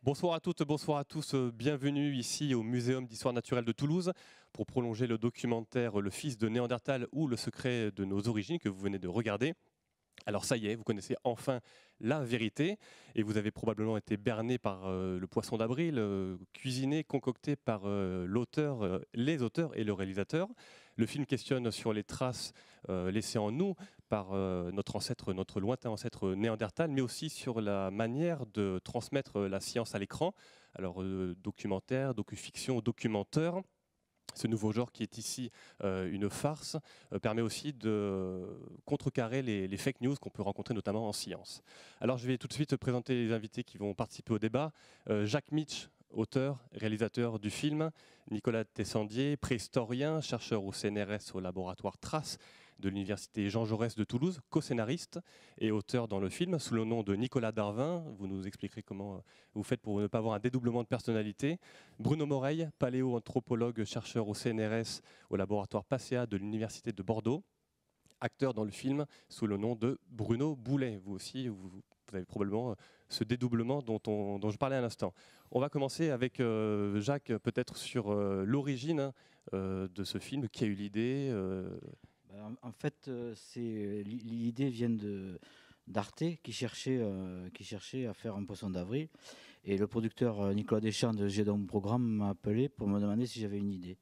Bonsoir à toutes, bonsoir à tous. Bienvenue ici au Muséum d'Histoire Naturelle de Toulouse pour prolonger le documentaire Le Fils de Néandertal ou le secret de nos origines que vous venez de regarder. Alors ça y est, vous connaissez enfin la vérité et vous avez probablement été berné par le poisson d'avril, cuisiné, concocté par l'auteur, les auteurs et le réalisateur. Le film questionne sur les traces laissées en nous par notre ancêtre, notre lointain ancêtre Néandertal, mais aussi sur la manière de transmettre la science à l'écran. Alors documentaire, docu-fiction, documenteur. Ce nouveau genre qui est ici une farce permet aussi de contrecarrer les fake news qu'on peut rencontrer notamment en science. Alors je vais tout de suite présenter les invités qui vont participer au débat. Jacques Mitch, auteur, réalisateur du film, Nicolas Tessandier, préhistorien, chercheur au CNRS au laboratoire Trace de l'université Jean Jaurès de Toulouse, co-scénariste et auteur dans le film sous le nom de Nicolas Darvin. Vous nous expliquerez comment vous faites pour ne pas avoir un dédoublement de personnalité. Bruno Moreil, paléoanthropologue, chercheur au CNRS au laboratoire PACEA de l'université de Bordeaux, acteur dans le film sous le nom de Bruno Boulet. Vous aussi, vous avez probablement ce dédoublement dont je parlais à l'instant. On va commencer avec Jacques, peut-être sur l'origine de ce film. Qui a eu l'idée En fait, l'idée vient d'Arte qui cherchait à faire un poisson d'avril. Et le producteur Nicolas Deschamps de Gédon Programme m'a appelé pour me demander si j'avais une idée.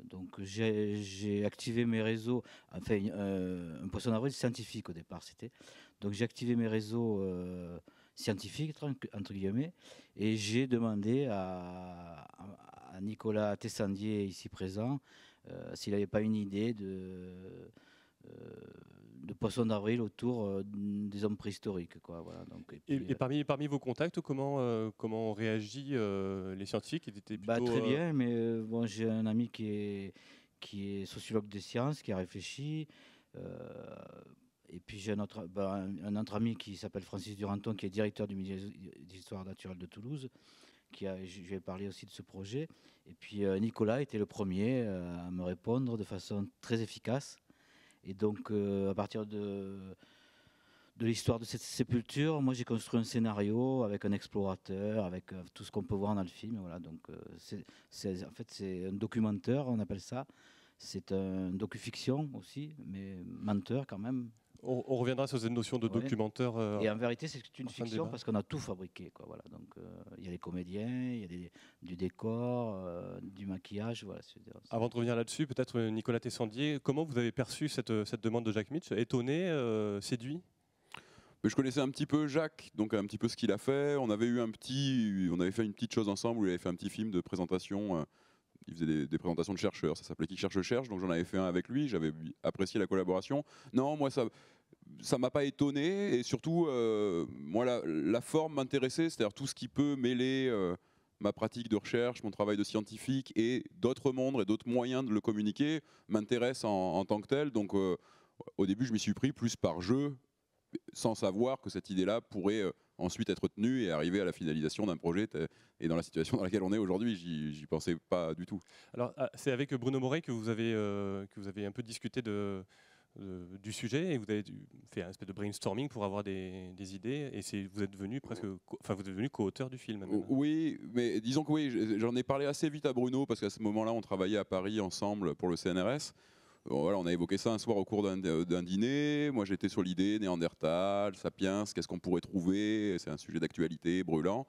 Donc j'ai activé mes réseaux, enfin un poisson d'avril scientifique au départ c'était. Donc j'ai activé mes réseaux scientifiques entre guillemets et j'ai demandé à Nicolas Tessandier ici présent s'il n'avait pas une idée de poisson d'avril autour des hommes préhistoriques, quoi. Voilà, donc, et parmi vos contacts, comment ont réagi les scientifiques? Ils étaient plutôt, très bien, mais bon, j'ai un ami qui est sociologue des sciences, qui a réfléchi. Et puis j'ai un autre ami qui s'appelle Francis Duranton, qui est directeur du musée d'histoire naturelle de Toulouse, je lui ai parlé aussi de ce projet. Et puis Nicolas était le premier à me répondre de façon très efficace. Et donc à partir de l'histoire de cette sépulture, moi j'ai construit un scénario avec un explorateur, avec tout ce qu'on peut voir dans le film. Voilà, donc en fait c'est un documentaire, on appelle ça. C'est un docu-fiction aussi, mais menteur quand même. On reviendra sur cette notion de documentaire. Et en vérité, c'est une fiction parce qu'on a tout fabriqué, quoi. Voilà, donc il y a les comédiens, il y a du décor, du maquillage. Voilà, Avant de revenir là-dessus, peut-être Nicolas Tessandier, comment vous avez perçu cette demande de Jacques Mitch? Étonné, séduit? Je connaissais un petit peu Jacques, donc un petit peu ce qu'il a fait. On avait fait une petite chose ensemble où il avait fait un petit film de présentation. Il faisait des présentations de chercheurs, ça s'appelait Qui cherche cherche, donc j'en avais fait un avec lui, j'avais apprécié la collaboration. Non, moi ça m'a pas étonné, et surtout moi la forme m'intéressait, c'est-à-dire tout ce qui peut mêler ma pratique de recherche, mon travail de scientifique et d'autres mondes et d'autres moyens de le communiquer m'intéresse en tant que tel. Donc au début je m'y suis pris plus par jeu, sans savoir que cette idée-là pourrait ensuite être tenue et arriver à la finalisation d'un projet. Et dans la situation dans laquelle on est aujourd'hui, j'y pensais pas du tout. Alors, c'est avec Bruno Moret que vous avez un peu discuté du sujet et vous avez fait un espèce de brainstorming pour avoir des idées. Et vous êtes devenu co-auteur du film. Même. Oui, mais disons que oui, j'en ai parlé assez vite à Bruno parce qu'à ce moment-là, on travaillait à Paris ensemble pour le CNRS. Voilà, on a évoqué ça un soir au cours d'un dîner. Moi, j'étais sur l'idée Néandertal, Sapiens, qu'est-ce qu'on pourrait trouver? C'est un sujet d'actualité brûlant.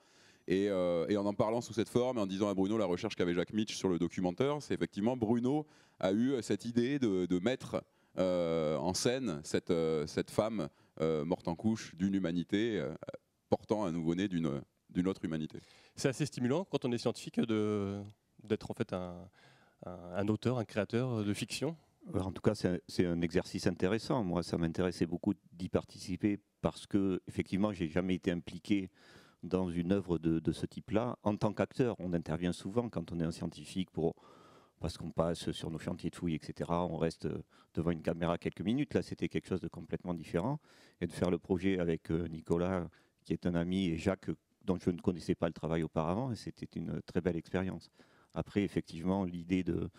Et en parlant sous cette forme, et en disant à Bruno la recherche qu'avait Jacques Mitch sur le documentaire, c'est effectivement Bruno a eu cette idée de mettre en scène cette femme morte en couche d'une humanité portant un nouveau-né d'une autre humanité. C'est assez stimulant quand on est scientifique d'être en fait un auteur, un créateur de fiction. En tout cas, c'est un exercice intéressant. Moi, ça m'intéressait beaucoup d'y participer parce que, effectivement, j'ai jamais été impliqué dans une œuvre de ce type-là. En tant qu'acteur, on intervient souvent quand on est un scientifique parce qu'on passe sur nos chantiers de fouilles, etc. On reste devant une caméra quelques minutes. Là, c'était quelque chose de complètement différent. Et de faire le projet avec Nicolas, qui est un ami, et Jacques, dont je ne connaissais pas le travail auparavant, et c'était une très belle expérience. Après, effectivement, l'idée de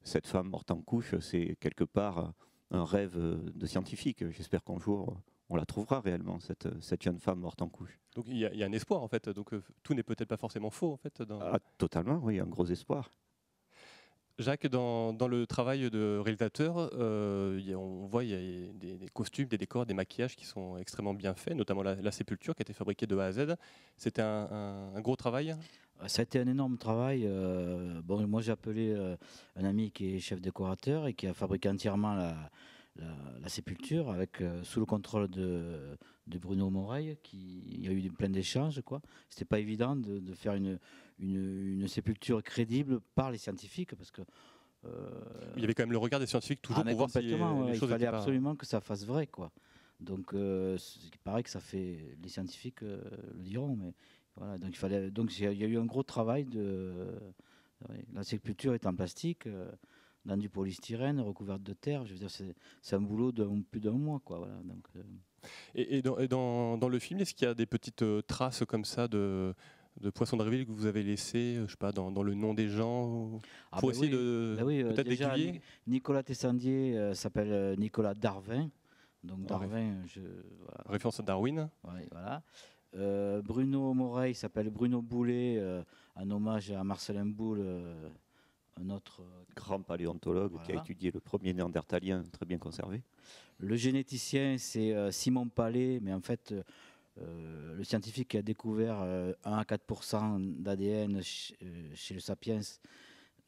cette femme morte en couche, c'est quelque part un rêve de scientifique. J'espère qu'un jour, on la trouvera réellement, cette jeune femme morte en couche. Donc il y a un espoir en fait. Donc tout n'est peut-être pas forcément faux en fait. Totalement, oui, un gros espoir. Jacques, dans le travail de réalisateur, on voit il y a des costumes, des décors, des maquillages qui sont extrêmement bien faits, notamment la sépulture qui a été fabriquée de A à Z. C'était un gros travail. Ça a été un énorme travail. Moi, j'ai appelé un ami qui est chef décorateur et qui a fabriqué entièrement la sépulture sous le contrôle de Bruno Moreil. Il y a eu plein d'échanges. C'était pas évident de faire une sépulture crédible par les scientifiques parce que il y avait quand même le regard des scientifiques toujours pour voir si les choses il fallait étaient absolument que ça fasse vrai, quoi. Donc il paraît que ça fait, les scientifiques le diront, mais voilà, donc il y a eu un gros travail la sépulture est en plastique, dans du polystyrène, recouverte de terre. Je veux dire, c'est un boulot de plus d'un mois, quoi. Voilà, donc, Et dans le film, est-ce qu'il y a des petites traces comme ça de poissons de rivière que vous avez laissées, je sais pas, dans le nom des gens, pour essayer peut-être d'aiguiller. Nicolas Tessandier s'appelle Nicolas Darwin. Donc Darwin, voilà. Référence à Darwin. Ouais, voilà. Bruno Moreil s'appelle Bruno Boulet, en hommage à Marcelin Boule, un autre grand paléontologue qui a étudié le premier néandertalien très bien conservé. Le généticien, c'est Simon Palais, mais en fait, le scientifique qui a découvert 1 à 4% d'ADN chez le sapiens,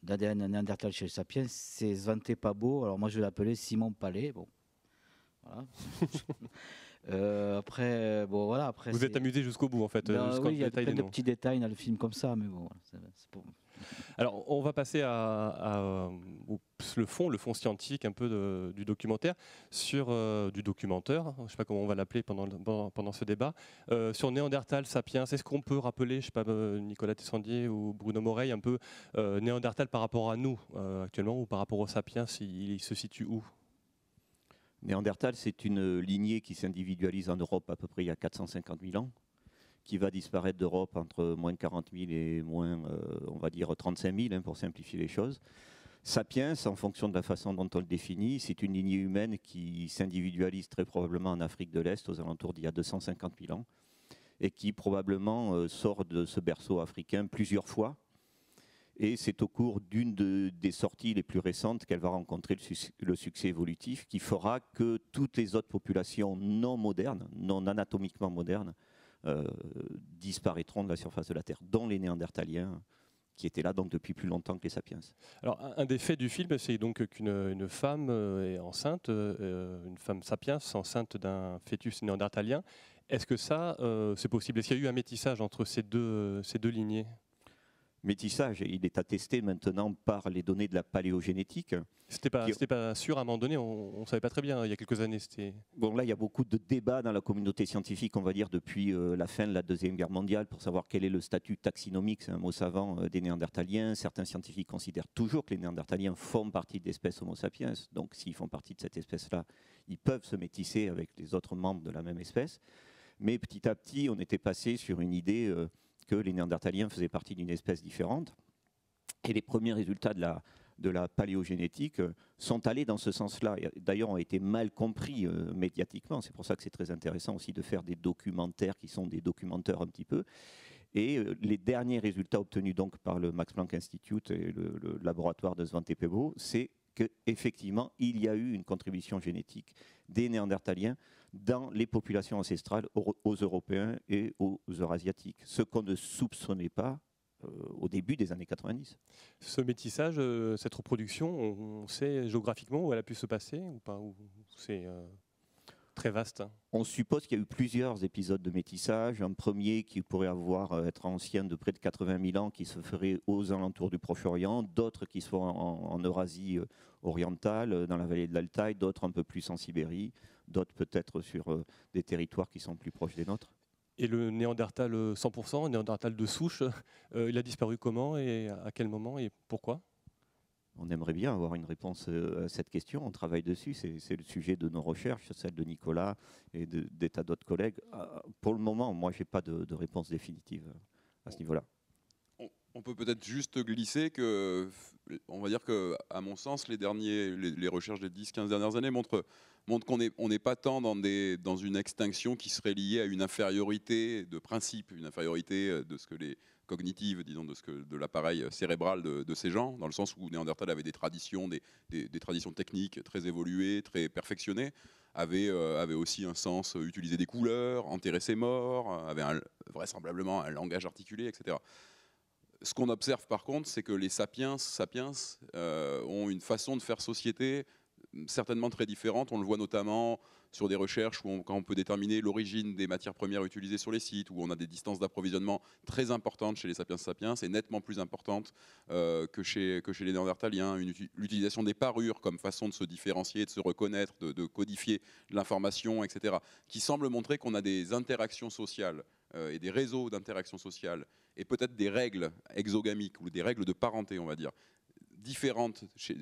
d'ADN néandertal chez le sapiens, c'est Svante Pabo. Alors moi, je vais l'appeler Simon Palais. Bon. Voilà. Après, vous êtes amusé jusqu'au bout en fait. Oui, il y a plein de petits détails dans le film comme ça, mais bon. C'est Alors, on va passer le fond scientifique un peu du documentaire, du documentaire, je ne sais pas comment on va l'appeler pendant ce débat, sur Néandertal, Sapiens. Est-ce qu'on peut rappeler, je sais pas, Nicolas Tessandier ou Bruno Moreil, un peu Néandertal par rapport à nous actuellement ou par rapport aux Sapiens, il se situe où ? Néandertal, c'est une lignée qui s'individualise en Europe à peu près il y a 450 000 ans, qui va disparaître d'Europe entre moins 40 000 et moins, on va dire, 35 000, pour simplifier les choses. Sapiens, en fonction de la façon dont on le définit, c'est une lignée humaine qui s'individualise très probablement en Afrique de l'Est, aux alentours d'il y a 250 000 ans, et qui probablement sort de ce berceau africain plusieurs fois. Et c'est au cours d'une des sorties les plus récentes qu'elle va rencontrer le succès évolutif qui fera que toutes les autres populations non modernes, non anatomiquement modernes, disparaîtront de la surface de la Terre, dont les Néandertaliens, qui étaient là donc depuis plus longtemps que les Sapiens. Alors, un des faits du film, c'est donc qu'une femme est enceinte, une femme sapiens enceinte d'un fœtus néandertalien. Est-ce que ça, c'est possible ? Est-ce qu'il y a eu un métissage entre ces deux lignées ? Métissage, il est attesté maintenant par les données de la paléogénétique. C'était pas sûr à un moment donné, on ne savait pas très bien, il y a quelques années. Bon, là, il y a beaucoup de débats dans la communauté scientifique, on va dire, depuis la fin de la Deuxième Guerre mondiale, pour savoir quel est le statut taxinomique, c'est un mot savant, des Néandertaliens. Certains scientifiques considèrent toujours que les Néandertaliens font partie de l'espèce Homo sapiens, donc s'ils font partie de cette espèce-là, ils peuvent se métisser avec les autres membres de la même espèce. Mais petit à petit, on était passé sur une idée que les Néandertaliens faisaient partie d'une espèce différente. Et les premiers résultats de la paléogénétique sont allés dans ce sens-là. D'ailleurs, ont été mal compris médiatiquement. C'est pour ça que c'est très intéressant aussi de faire des documentaires qui sont des documenteurs un petit peu. Et les derniers résultats obtenus donc par le Max Planck Institute et le laboratoire de Svante Pääbo, c'est qu'effectivement, il y a eu une contribution génétique des Néandertaliens dans les populations ancestrales aux Européens et aux Eurasiatiques, ce qu'on ne soupçonnait pas au début des années 90. Ce métissage, cette reproduction, on sait géographiquement où elle a pu se passer ou pas, ou c'est très vaste? On suppose qu'il y a eu plusieurs épisodes de métissage. Un premier qui pourrait être ancien de près de 80 000 ans, qui se ferait aux alentours du Proche-Orient, d'autres qui sont en Eurasie orientale, dans la vallée de l'Altaï, d'autres un peu plus en Sibérie, d'autres peut-être sur des territoires qui sont plus proches des nôtres. Et le Néandertal 100%, Néandertal de souche, il a disparu comment et à quel moment et pourquoi ? On aimerait bien avoir une réponse à cette question. On travaille dessus. C'est le sujet de nos recherches, celle de Nicolas et des tas d'autres collègues. Pour le moment, moi, je n'ai pas de réponse définitive à ce niveau-là. On peut peut-être juste glisser que, on va dire que, à mon sens, les recherches des 10-15 dernières années montrent qu'on n'est pas tant dans une extinction qui serait liée à une infériorité de principe, une infériorité de ce que les cognitive, disons, de l'appareil cérébral de ces gens, dans le sens où Néandertal avait des traditions, des traditions techniques très évoluées, très perfectionnées, avait aussi un sens, utiliser des couleurs, enterrer ses morts, avait vraisemblablement un langage articulé, etc. Ce qu'on observe par contre, c'est que les sapiens ont une façon de faire société certainement très différente. On le voit notamment sur des recherches quand on peut déterminer l'origine des matières premières utilisées sur les sites, où on a des distances d'approvisionnement très importantes chez les sapiens sapiens, et nettement plus importantes que chez les néandertaliens. L'utilisation des parures comme façon de se différencier, de se reconnaître, de codifier l'information, etc., qui semble montrer qu'on a des interactions sociales et des réseaux d'interactions sociales, et peut-être des règles exogamiques, ou des règles de parenté, on va dire, différentes chez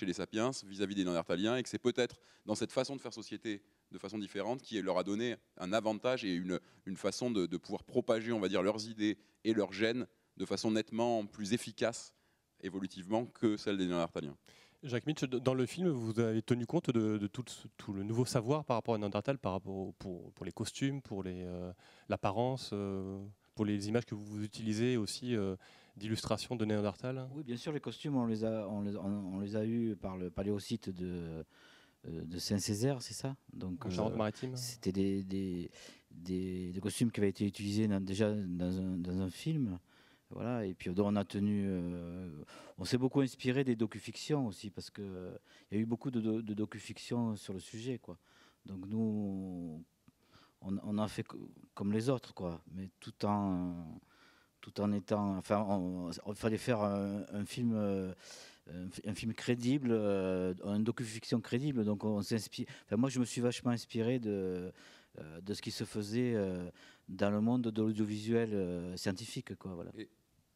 les sapiens vis-à-vis des néandertaliens, et que c'est peut-être dans cette façon de faire société de façon différente qui leur a donné un avantage et une façon de pouvoir propager, on va dire, leurs idées et leurs gènes de façon nettement plus efficace évolutivement que celle des néandertaliens. Jacques Mitch, dans le film, vous avez tenu compte de tout le nouveau savoir par rapport à Néandertal, par rapport pour les costumes, pour l'apparence, pour les images que vous utilisez aussi d'illustrations de Néandertal? Oui, bien sûr, les costumes, on les a eus par le paléosite de Saint-Césaire, c'est ça? Donc, en Charente-Maritime. C'était des costumes qui avaient été utilisés déjà dans un film. Voilà, et puis on a on s'est beaucoup inspiré des docu-fictions aussi, parce qu'il y a eu beaucoup de docu-fictions sur le sujet, quoi. Donc nous, on a fait comme les autres, quoi, mais tout en étant, enfin, il fallait faire un film crédible, un docu-fiction crédible. Donc on s'inspire. Enfin, moi, je me suis vachement inspiré de ce qui se faisait dans le monde de l'audiovisuel scientifique, quoi. Voilà. Et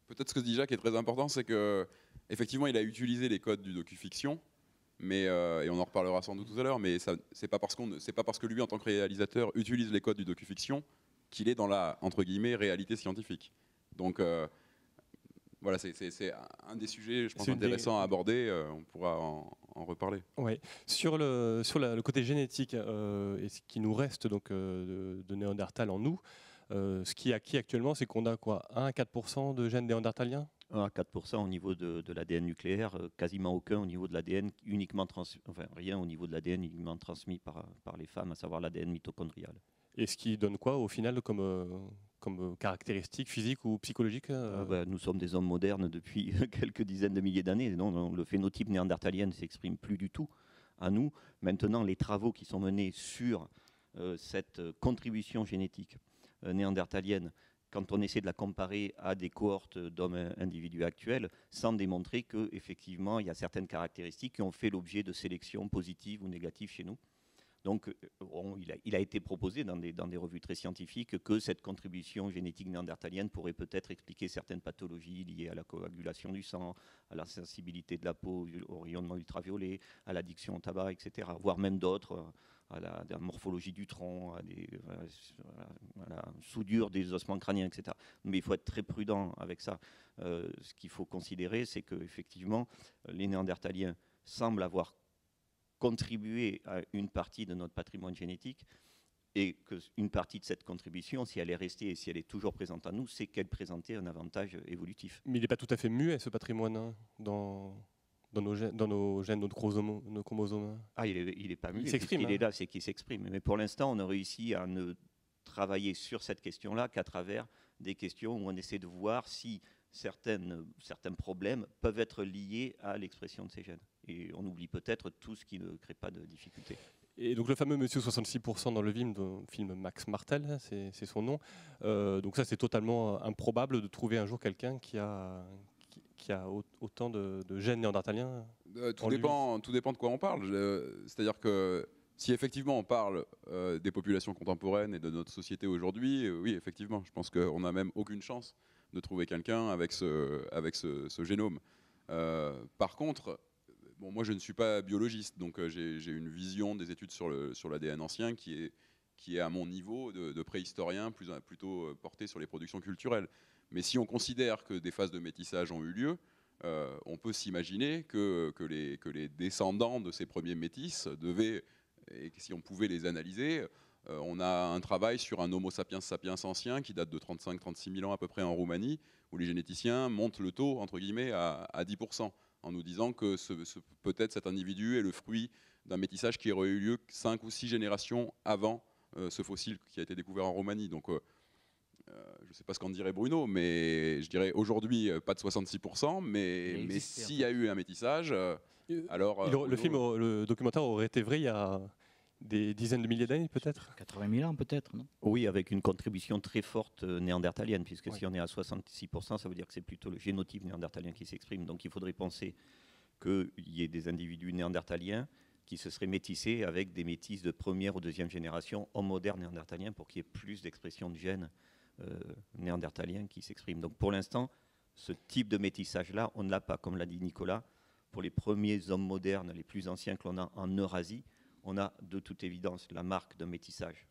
peut-être ce que dit Jacques est très important, c'est que effectivement, il a utilisé les codes du docu-fiction, mais et on en reparlera sans doute tout à l'heure. Mais c'est pas parce que lui, en tant que réalisateur, utilise les codes du docu-fiction qu'il est dans la, entre guillemets, réalité scientifique. Donc voilà, c'est un des sujets, je pense, intéressants à aborder. On pourra en reparler. Ouais. Sur le côté génétique et ce qui nous reste donc de Néandertal en nous, ce qui est acquis actuellement, c'est qu'on a quoi, 1 à 4% de gènes néandertaliens? 1 à 4% au niveau de l'ADN nucléaire, quasiment aucun au niveau de l'ADN, rien au niveau de l'ADN uniquement transmis par les femmes, à savoir l'ADN mitochondrial. Et ce qui donne quoi au final comme caractéristiques physiques ou psychologiques? Nous sommes des hommes modernes depuis quelques dizaines de milliers d'années. Le phénotype néandertalien ne s'exprime plus du tout à nous. Maintenant, les travaux qui sont menés sur cette contribution génétique néandertalienne, quand on essaie de la comparer à des cohortes d'hommes individus actuels, sans démontrer qu'effectivement, il y a certaines caractéristiques qui ont fait l'objet de sélections positives ou négatives chez nous. Donc, il a été proposé dans des revues très scientifiques que cette contribution génétique néandertalienne pourrait peut-être expliquer certaines pathologies liées à la coagulation du sang, à la sensibilité de la peau au rayonnement ultraviolet, à l'addiction au tabac, etc., voire même d'autres, à la morphologie du tronc, à la soudure des ossements crâniens, etc. Mais il faut être très prudent avec ça. Ce qu'il faut considérer, c'est qu'effectivement, les Néandertaliens semblent avoir contribuer à une partie de notre patrimoine génétique, et qu'une partie de cette contribution, si elle est restée et si elle est toujours présente à nous, c'est qu'elle présentait un avantage évolutif. Mais il n'est pas tout à fait muet, ce patrimoine, hein, dans nos gènes, nos chromosomes. Ah, il est pas muet. Il s'exprime. Il est là, c'est qu'il s'exprime. Mais pour l'instant, on a réussi à ne travailler sur cette question-là qu'à travers des questions où on essaie de voir si certains problèmes peuvent être liés à l'expression de ces gènes. Et on oublie peut-être tout ce qui ne crée pas de difficultés. Et donc le fameux Monsieur 66% dans le film Max Martel, c'est son nom. Donc ça, c'est totalement improbable de trouver un jour quelqu'un qui a autant de gènes néandertaliens. Tout dépend de quoi on parle. C'est-à-dire que si effectivement on parle des populations contemporaines et de notre société aujourd'hui, oui, effectivement, je pense qu'on n'a même aucune chance de trouver quelqu'un avec ce génome. Par contre, moi je ne suis pas biologiste, donc j'ai une vision des études sur l'ADN ancien qui est qui est à mon niveau de préhistorien, plutôt porté sur les productions culturelles. Mais si on considère que des phases de métissage ont eu lieu, on peut s'imaginer que les descendants de ces premiers métis devaient, et que si on pouvait les analyser, on a un travail sur un Homo sapiens sapiens ancien qui date de 35-36 000 ans à peu près en Roumanie, où les généticiens montent le taux, entre guillemets, à 10%, en nous disant que peut-être cet individu est le fruit d'un métissage qui aurait eu lieu 5 ou 6 générations avant ce fossile qui a été découvert en Roumanie. Donc, je ne sais pas ce qu'en dirait Bruno, mais je dirais aujourd'hui pas de 66%, mais s'il y a eu un métissage, alors... le documentaire aurait été vrai il y a des dizaines de milliers d'années peut-être 80 000 ans peut-être, non? Oui, avec une contribution très forte néandertalienne, puisque si on est à 66%, ça veut dire que c'est plutôt le génotype néandertalien qui s'exprime. Donc il faudrait penser qu'il y ait des individus néandertaliens qui se seraient métissés avec des métis de première ou deuxième génération homme moderne néandertalien pour qu'il y ait plus d'expression de gènes néandertaliens qui s'expriment. Donc pour l'instant, ce type de métissage-là, on ne l'a pas. Comme l'a dit Nicolas, pour les premiers hommes modernes, les plus anciens que l'on a en Eurasie, on a de toute évidence la marque d'un métissage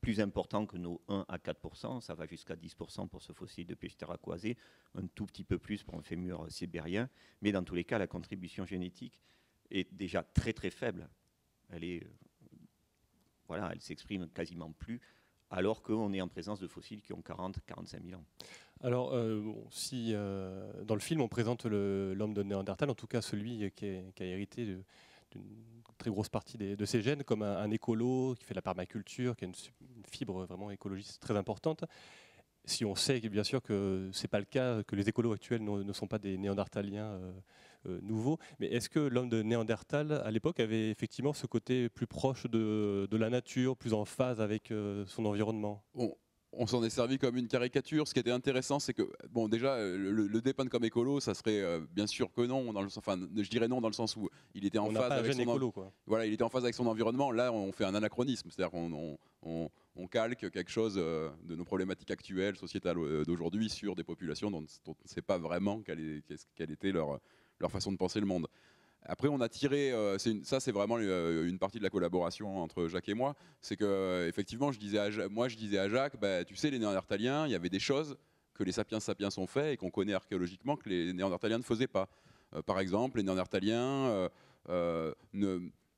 plus important que nos 1 à 4%, ça va jusqu'à 10% pour ce fossile de Pechteracquoisé, un tout petit peu plus pour un fémur sibérien, mais dans tous les cas, la contribution génétique est déjà très très faible. Elle s'exprime quasiment plus, alors qu'on est en présence de fossiles qui ont 40-45 000 ans. Alors, si dans le film on présente l'homme de Néandertal, en tout cas celui qui a hérité d'une très grosse partie de ses gènes, comme un écolo qui fait de la permaculture, qui a une fibre vraiment écologiste très importante. Si on sait bien sûr que ce n'est pas le cas, que les écolos actuels ne sont pas des néandertaliens nouveaux, mais est-ce que l'homme de Néandertal, à l'époque, avait effectivement ce côté plus proche de la nature, plus en phase avec son environnement ? On s'en est servi comme une caricature. Ce qui était intéressant, c'est que, bon, déjà, le dépeindre comme écolo, ça serait bien sûr que non. Je dirais non dans le sens où il était en phase avec son écolo, quoi. Voilà, il était en phase avec son environnement. Là, on fait un anachronisme, c'est-à-dire qu'on calque quelque chose de nos problématiques actuelles, sociétales d'aujourd'hui, sur des populations dont on ne sait pas vraiment quelle était leur façon de penser le monde. Après, on a tiré, ça c'est vraiment une partie de la collaboration entre Jacques et moi, c'est que effectivement, je disais à Jacques, bah, tu sais, les Néandertaliens, il y avait des choses que les sapiens sapiens ont fait et qu'on connaît archéologiquement que les Néandertaliens ne faisaient pas. Par exemple, les Néandertaliens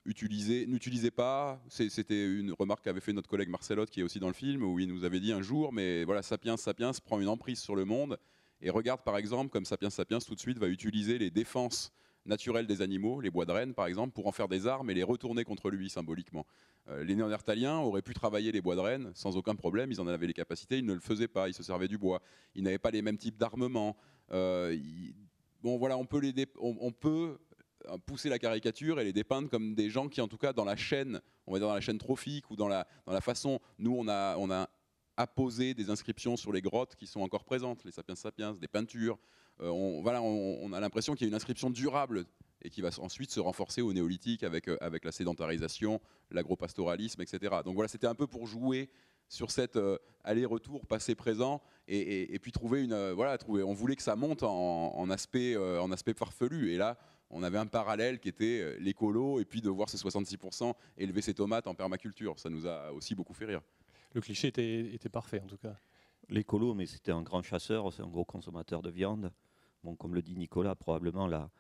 n'utilisaient pas, c'était une remarque qu'avait fait notre collègue Marcelotte qui est aussi dans le film, où il nous avait dit un jour, mais voilà, sapiens sapiens prend une emprise sur le monde et regarde par exemple comme sapiens sapiens tout de suite va utiliser les défenses naturel des animaux, les bois de renne par exemple, pour en faire des armes et les retourner contre lui symboliquement. Les Néandertaliens auraient pu travailler les bois de renne sans aucun problème, ils en avaient les capacités, ils ne le faisaient pas, ils se servaient du bois, ils n'avaient pas les mêmes types d'armement. Bon voilà, on peut pousser la caricature et les dépeindre comme des gens qui en tout cas dans la chaîne, on va dire dans la chaîne trophique ou dans la façon, nous on a apposé des inscriptions sur les grottes qui sont encore présentes, les sapiens sapiens, des peintures. On a l'impression qu'il y a une inscription durable et qui va ensuite se renforcer au néolithique avec la sédentarisation, l'agropastoralisme, etc. Donc voilà, c'était un peu pour jouer sur cet aller-retour passé-présent et puis trouver on voulait que ça monte en aspect farfelu. Et là, on avait un parallèle qui était l'écolo et puis de voir ces 66% élever ses tomates en permaculture. Ça nous a aussi beaucoup fait rire. Le cliché était parfait en tout cas. L'écolo, mais c'était un grand chasseur, c'est un gros consommateur de viande. Bon, comme le dit Nicolas, probablement la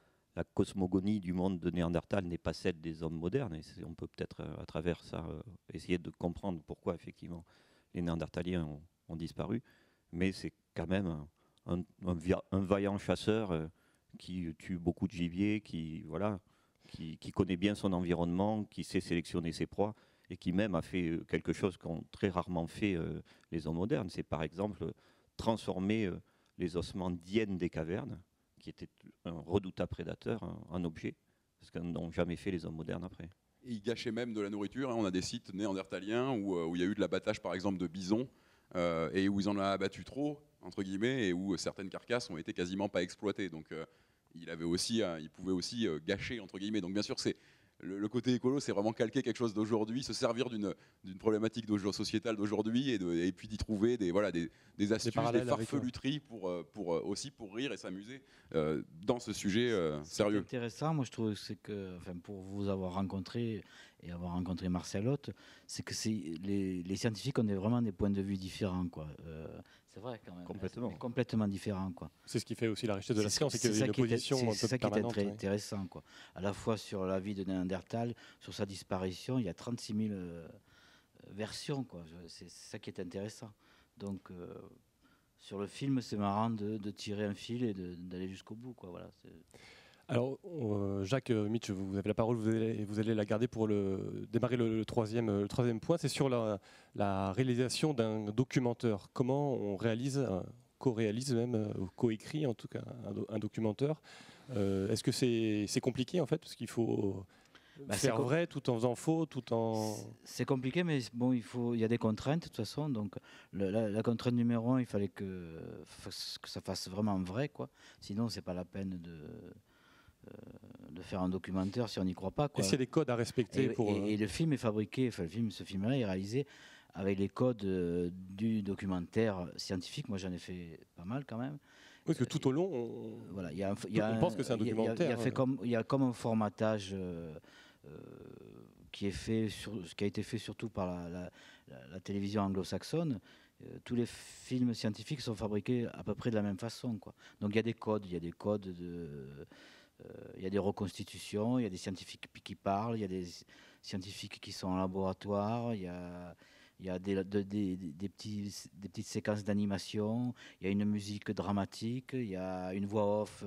cosmogonie du monde de Néandertal n'est pas celle des hommes modernes. Et on peut peut-être à travers ça essayer de comprendre pourquoi effectivement les Néandertaliens ont disparu. Mais c'est quand même un vaillant chasseur qui tue beaucoup de gibier, qui connaît bien son environnement, qui sait sélectionner ses proies et qui même a fait quelque chose qu'ont très rarement fait les hommes modernes. C'est par exemple transformer les ossements d'hyènes des cavernes, qui étaient un redoutable prédateur, en objet, ce que n'ont jamais fait les hommes modernes après. Et ils gâchaient même de la nourriture. On a des sites néandertaliens où il y a eu de l'abattage par exemple de bisons et où ils en ont abattu trop, entre guillemets, et où certaines carcasses ont été quasiment pas exploitées. Donc il pouvait aussi gâcher, entre guillemets. Donc bien sûr, c'est le côté écolo, c'est vraiment calquer quelque chose d'aujourd'hui, se servir d'une problématique sociétale d'aujourd'hui et puis d'y trouver des astuces, des farfeluteries pour rire et s'amuser dans ce sujet sérieux. Ce qui est intéressant, moi je trouve, c'est que pour vous avoir rencontré et avoir rencontré Marcel Haute, c'est que les scientifiques ont vraiment des points de vue différents, quoi. C'est vrai quand même. Complètement. Complètement différents, quoi. C'est ce qui fait aussi la richesse de la science, c'est qu'il y a une opposition un peu C'est ça qui est permanente. très intéressant, quoi. À la fois sur la vie de Néandertal, sur sa disparition, il y a 36 000 versions, quoi. C'est ça qui est intéressant. Donc, sur le film, c'est marrant de tirer un fil et d'aller jusqu'au bout, quoi. Voilà. Alors, Jacques, Mitch, vous avez la parole, vous allez la garder pour démarrer le troisième point. C'est sur la réalisation d'un documentaire. Comment on réalise, co-réalise même, co-écrit en tout cas, un documentaire. Est-ce que c'est compliqué en fait, parce qu'il faut faire vrai tout en faisant faux, tout en... C'est compliqué, mais bon, il y a des contraintes de toute façon. Donc, la contrainte numéro 1, il fallait que ça fasse vraiment vrai, quoi. Sinon, c'est pas la peine de faire un documentaire si on n'y croit pas, quoi. Est-ce qu'il y a des codes à respecter et le film est fabriqué, enfin ce film-là est réalisé avec les codes du documentaire scientifique. Moi, j'en ai fait pas mal quand même. Oui, parce que tout au long, on pense que c'est un documentaire. Il y a comme un formatage qui a été fait surtout par la télévision anglo-saxonne. Tous les films scientifiques sont fabriqués à peu près de la même façon, quoi. Donc il y a des codes, il y a des reconstitutions, il y a des scientifiques qui parlent, il y a des scientifiques qui sont en laboratoire, il y a des petites séquences d'animation, il y a une musique dramatique, il y a une voix off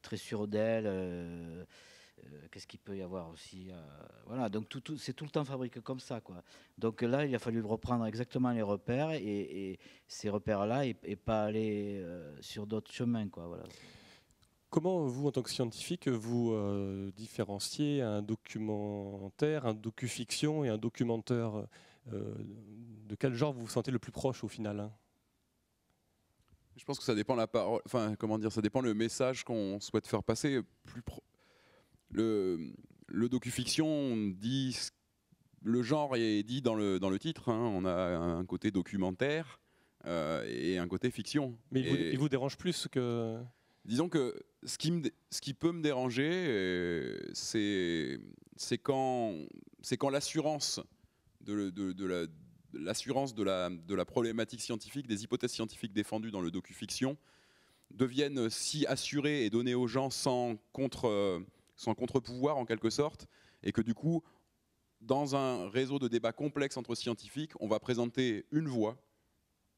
très sûre d'elle. Qu'est-ce qu'il peut y avoir aussi, voilà, donc c'est tout le temps fabriqué comme ça, quoi. Donc là, il a fallu reprendre exactement les repères et ces repères-là et pas aller sur d'autres chemins, quoi. Voilà. Comment, vous, en tant que scientifique, vous différenciez un documentaire, un docu-fiction et un documentaire de quel genre vous vous sentez le plus proche au final, hein? Je pense que ça dépend la parole, enfin comment dire, ça dépend le message qu'on souhaite faire passer. Le docu-fiction dit, le genre est dit dans le titre, hein. On a un côté documentaire et un côté fiction. Mais il vous dérange plus que... Disons que ce qui peut me déranger, c'est quand l'assurance de la problématique scientifique, des hypothèses scientifiques défendues dans le docu-fiction, deviennent si assurées et données aux gens sans contre-pouvoir en quelque sorte, et que du coup, dans un réseau de débats complexes entre scientifiques, on va présenter une voix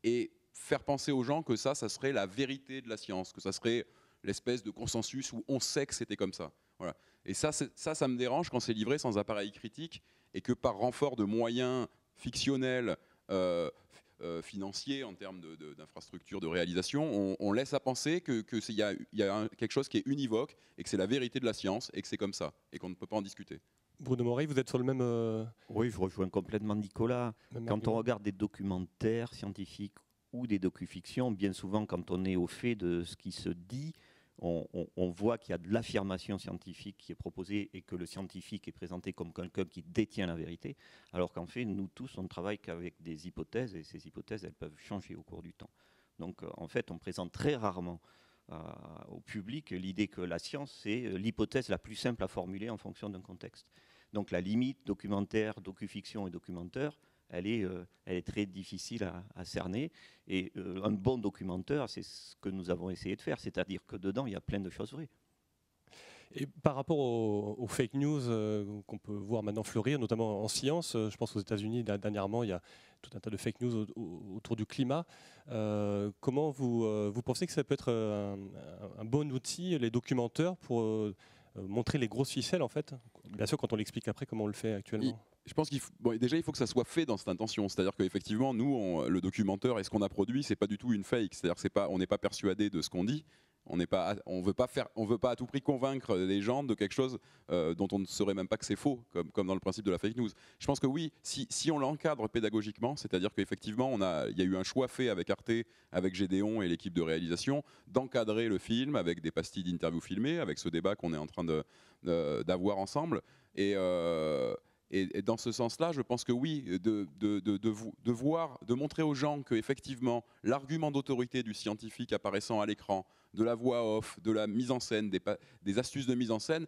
et faire penser aux gens que ça serait la vérité de la science, que ça serait l'espèce de consensus où on sait que c'était comme ça. Voilà. Et ça me dérange quand c'est livré sans appareil critique et que par renfort de moyens fictionnels, financiers en termes d'infrastructures de réalisation, on laisse à penser qu'il y a quelque chose qui est univoque et que c'est la vérité de la science et que c'est comme ça et qu'on ne peut pas en discuter. Bruno Morey, vous êtes sur le même... Oui, je rejoins complètement Nicolas. Quand on regarde des documentaires scientifiques ou des docu-fictions, bien souvent, quand on est au fait de ce qui se dit, on voit qu'il y a de l'affirmation scientifique qui est proposée et que le scientifique est présenté comme quelqu'un qui détient la vérité, alors qu'en fait, nous tous, on ne travaille qu'avec des hypothèses, et ces hypothèses, elles peuvent changer au cours du temps. Donc, en fait, on présente très rarement au public l'idée que la science, c'est l'hypothèse la plus simple à formuler en fonction d'un contexte. Donc, la limite documentaire, docu-fiction et documentaire, elle est très difficile à cerner. Et un bon documentaire, c'est ce que nous avons essayé de faire, c'est-à-dire que dedans, il y a plein de choses vraies. Et par rapport aux fake news qu'on peut voir maintenant fleurir, notamment en science, je pense aux États-Unis, dernièrement, il y a tout un tas de fake news autour du climat. Comment vous pensez que ça peut être un bon outil, les documentaires, pour montrer les grosses ficelles, en fait? Bien sûr, quand on l'explique après, comment on le fait actuellement. Je pense déjà il faut que ça soit fait dans cette intention, c'est-à-dire qu'effectivement nous le documentaire et ce qu'on a produit c'est pas du tout une fake, c'est-à-dire on n'est pas persuadé de ce qu'on dit, on veut pas à tout prix convaincre les gens de quelque chose dont on ne saurait même pas que c'est faux, comme dans le principe de la fake news. Je pense que oui, si on l'encadre pédagogiquement, c'est-à-dire qu'effectivement il y a eu un choix fait avec Arte, avec Gédéon et l'équipe de réalisation d'encadrer le film avec des pastilles d'interviews filmées, avec ce débat qu'on est en train d'avoir ensemble. Et dans ce sens-là, je pense que oui, de montrer aux gens qu'effectivement, l'argument d'autorité du scientifique apparaissant à l'écran, de la voix off, de la mise en scène, des astuces de mise en scène,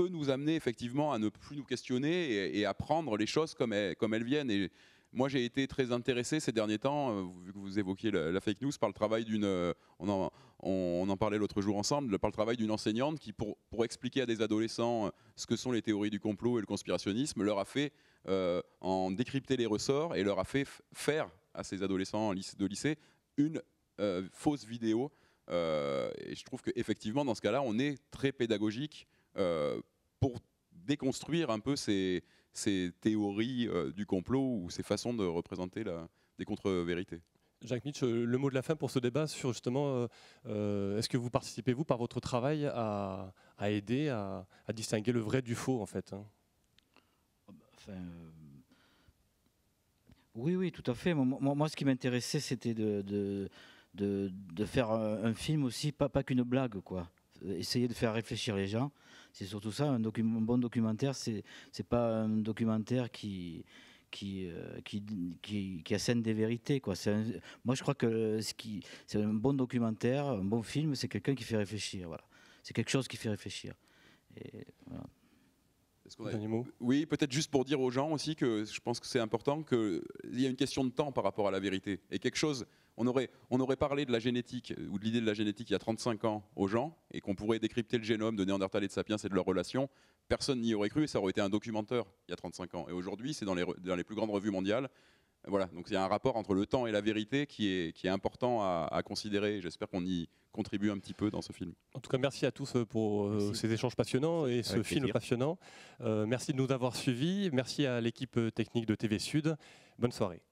peut nous amener effectivement à ne plus nous questionner et à prendre les choses comme elles viennent. Et moi, j'ai été très intéressé ces derniers temps, vu que vous évoquiez la fake news, par le travail on en parlait l'autre jour ensemble, par le travail d'une enseignante qui, pour expliquer à des adolescents ce que sont les théories du complot et le conspirationnisme, leur a fait en décrypter les ressorts et leur a fait faire à ces adolescents de lycée une fausse vidéo. Et je trouve qu'effectivement, dans ce cas-là, on est très pédagogique pour déconstruire un peu ces théories du complot ou ces façons de représenter des contre-vérités. Jacques Mitch, le mot de la fin pour ce débat sur justement, est-ce que vous participez, vous, par votre travail, à aider à distinguer le vrai du faux, en fait, hein? Enfin, oui, tout à fait. Moi, ce qui m'intéressait, c'était de faire un film aussi, pas qu'une blague, quoi. Essayer de faire réfléchir les gens. C'est surtout ça, un bon documentaire, c'est pas un documentaire qui assène des vérités, quoi. Moi, je crois que c'est un bon documentaire, un bon film, c'est quelqu'un qui fait réfléchir. Voilà. C'est quelque chose qui fait réfléchir. Et, voilà. Oui, peut-être juste pour dire aux gens aussi que je pense que c'est important qu'il y a une question de temps par rapport à la vérité. Et quelque chose, on aurait parlé de la génétique ou de l'idée de la génétique il y a 35 ans aux gens et qu'on pourrait décrypter le génome de Néandertal et de Sapiens et de leurs relations. Personne n'y aurait cru et ça aurait été un documentaire il y a 35 ans. Et aujourd'hui, c'est dans les plus grandes revues mondiales. Voilà, donc il y a un rapport entre le temps et la vérité qui est important à considérer. J'espère qu'on y contribue un petit peu dans ce film. En tout cas, merci à tous pour ces échanges passionnants et ce film passionnant. Merci de nous avoir suivis. Merci à l'équipe technique de TV Sud. Bonne soirée.